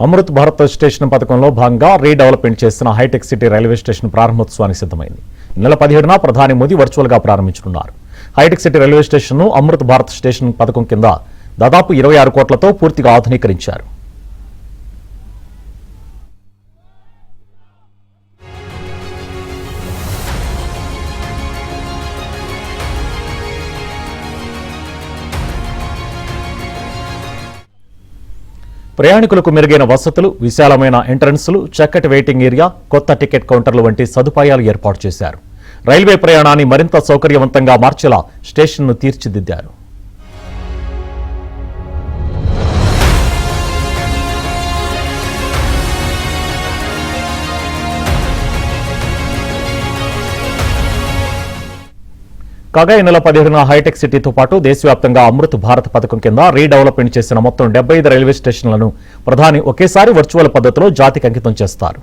Amrit Bharat station పథకంలో భాగంగా redevelopment చేసిన హైటెక్ సిటీ రైల్వే స్టేషన్ ప్రారంభోత్సవానికి సిద్ధమైంది. నెల 17న ప్రధాని మోదీ వర్చువల్ గా ప్రారంభించనున్నారు. హైటెక్ సిటీ రైల్వే స్టేషన్ ను అమృత్ భారత్ స్టేషన్ పథకం కింద దాదాపు 26 కోట్లతో పూర్తిగా ఆధునీకరించారు. ప్రయాణికులకు మెరుగైన వసతులు, విశాలమైన ఎంట్రన్స్లు, చక్కటి వెయిటింగ్ ఏరియా, కొత్త టికెట్ కౌంటర్లు వంటి సదుపాయాలు ఏర్పాటు చేశారు. రైల్వే ప్రయాణాన్ని మరింత సౌకర్యవంతంగా మార్చేలా స్టేషన్ను తీర్చిదిద్దారు. కాగా ఈ నెల 17న హైటెక్ సిటీతో పాటు దేశవ్యాప్తంగా అమృత్ భారత్ పథకం కింద రీడెవలప్మెంట్ చేసిన మొత్తం 75 రైల్వే స్టేషన్లను ప్రధాని ఒకేసారి వర్చువల్ పద్ధతిలో జాతికి అంకితం చేస్తారు.